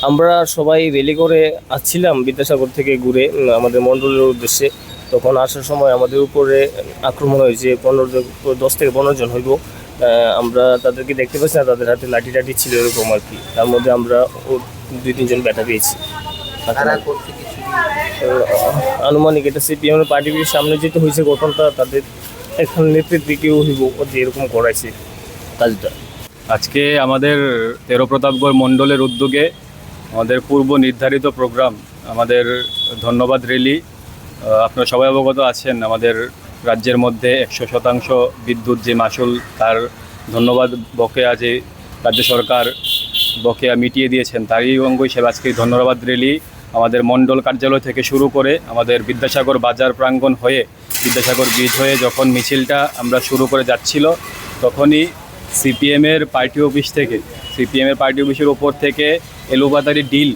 আমরা সবাই রেলি করে আসছিলাম বিদ্যাসাগর থেকে ঘুরে আমাদের মণ্ডলের উদ্দেশ্যে। তখন আসার সময় আমাদের উপরে আক্রমণ হয়েছে, 10 থেকে 15 জন হইব। আমরা তাদেরকে দেখতে পাচ্ছি না, তাদের হাতে লাঠি টাঠি ছিল এরকম আর কি। তার মধ্যে আমরা 2-3 জন ব্যথা পেয়েছি। আনুমানিক এটা সিপিএম এর পার্টির সামনে যেতে হয়েছে ঘটনাটা, তাদের এখন নেতৃত্বে কেউ হইব যে এরকম করাইছে কাজটা। আজকে আমাদের তেরো প্রতাপগড় মণ্ডলের উদ্যোগে আমাদের পূর্ব নির্ধারিত প্রোগ্রাম, আমাদের ধন্যবাদ র্যালি। আপনারা সবাই অবগত আছেন, আমাদের রাজ্যের মধ্যে 100% বিদ্যুৎ যে মাসুল, তার ধন্যবাদ বকেয়া যে রাজ্য সরকার বকেয়া মিটিয়ে দিয়েছেন, তারই অঙ্গ হিসেবে আজকে ধন্যবাদ র্যালি আমাদের মণ্ডল কার্যালয় থেকে শুরু করে আমাদের বিদ্যাসাগর বাজার প্রাঙ্গণ হয়ে বিদ্যাসাগর ব্রিজ হয়ে যখন মিছিলটা আমরা শুরু করে যাচ্ছিল, তখনই সিপিএমের পার্টি অফিসের উপর থেকে এলোপাতারি ডিল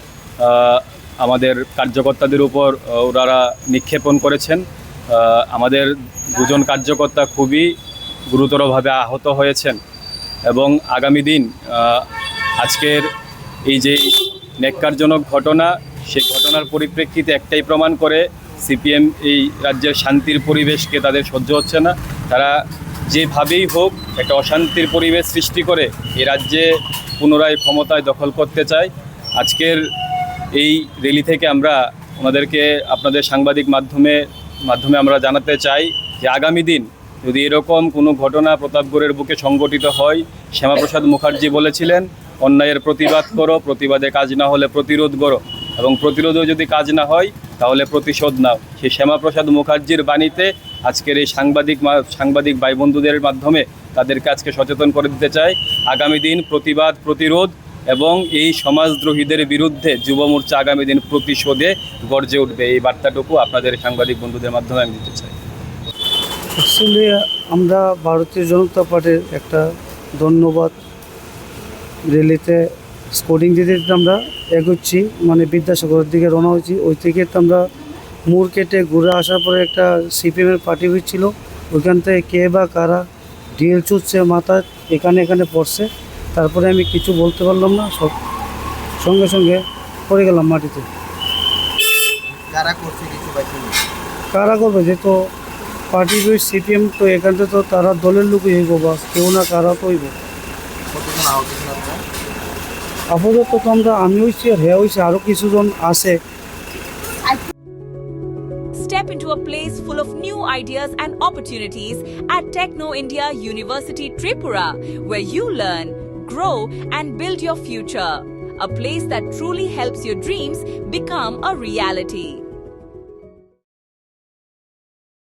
আমাদের কার্যকর্তাদের উপর ওনারা নিক্ষেপণ করেছেন। আমাদের দুজন কার্যকর্তা খুবই গুরুতরভাবে আহত হয়েছেন এবং আগামী দিন আজকের এই যে ন্যাক্কারজনক ঘটনা, সেই ঘটনার পরিপ্রেক্ষিতে একটাই প্রমাণ করে, সিপিএম এই রাজ্যের শান্তির পরিবেশকে তাদের সহ্য হচ্ছে না। তারা যেভাবেই হোক একটা অশান্তির পরিবেশ সৃষ্টি করে এই রাজ্যে পুনরায় ক্ষমতায় দখল করতে চায়। আজকের এই র্যালি থেকে আমরা ওনাদেরকে আপনাদের সাংবাদিক মাধ্যমে আমরা জানাতে চাই যে আগামী দিন যদি এরকম কোনো ঘটনা প্রতাপগড়ের বুকে সংগঠিত হয়, শ্যামাপ্রসাদ মুখার্জি বলেছিলেন, অন্যায়ের প্রতিবাদ করো, প্রতিবাদে কাজ না হলে প্রতিরোধ করো, এবং প্রতিরোধেও যদি কাজ না হয় তাহলে প্রতিশোধ নাও। সেই শ্যামাপ্রসাদ মুখার্জির বাণীতে আজকের এই সাংবাদিক ভাই বন্ধুদের মাধ্যমে তাদেরকে আজকে সচেতন করে দিতে চাই। আগামী দিন প্রতিবাদ, প্রতিরোধ এবং এই সমাজদ্রোহীদের বিরুদ্ধে যুব মোর্চা আগামী দিন প্রতিশোধে গর্জে উঠবে, এই বার্তাটুকু আপনাদের সাংবাদিক বন্ধুদের মাধ্যমে আমি দিতে চাই। অ্যাকচুয়ালি আমরা ভারতীয় জনতা পার্টির একটা ধন্যবাদ র্যালিতে স্কোডিং দিতে আমরা এগোচ্ছি, মানে বিদ্যাসাগরের দিকে রওনা হয়েছি। ওই থেকে আমরা মোড় কেটে ঘুরে আসার পরে একটা সিপিএমের পার্টি হয়েছিল, ওইখান থেকে কে বা কারা ডিএল চুচ্ছে মাথায় এখানে পড়ছে। তারপরে আমি কিছু বলতে পারলাম না, সব সঙ্গে পড়ে গেলাম মাটিতে। কারা করবে, যেহেতু পার্টি রয়েছে সিপিএম, তো এখানটা তো তারা দলের লোকই হইব, বা কেউ না কারা তো হইব। আপাতত তো আমি হয়েছি আর হ্যাঁ হয়েছে, আরও কিছুজন আছে। Step into a place full of new ideas and opportunities at Techno India University Tripura, where you learn, grow and build your future. A place that truly helps your dreams become a reality.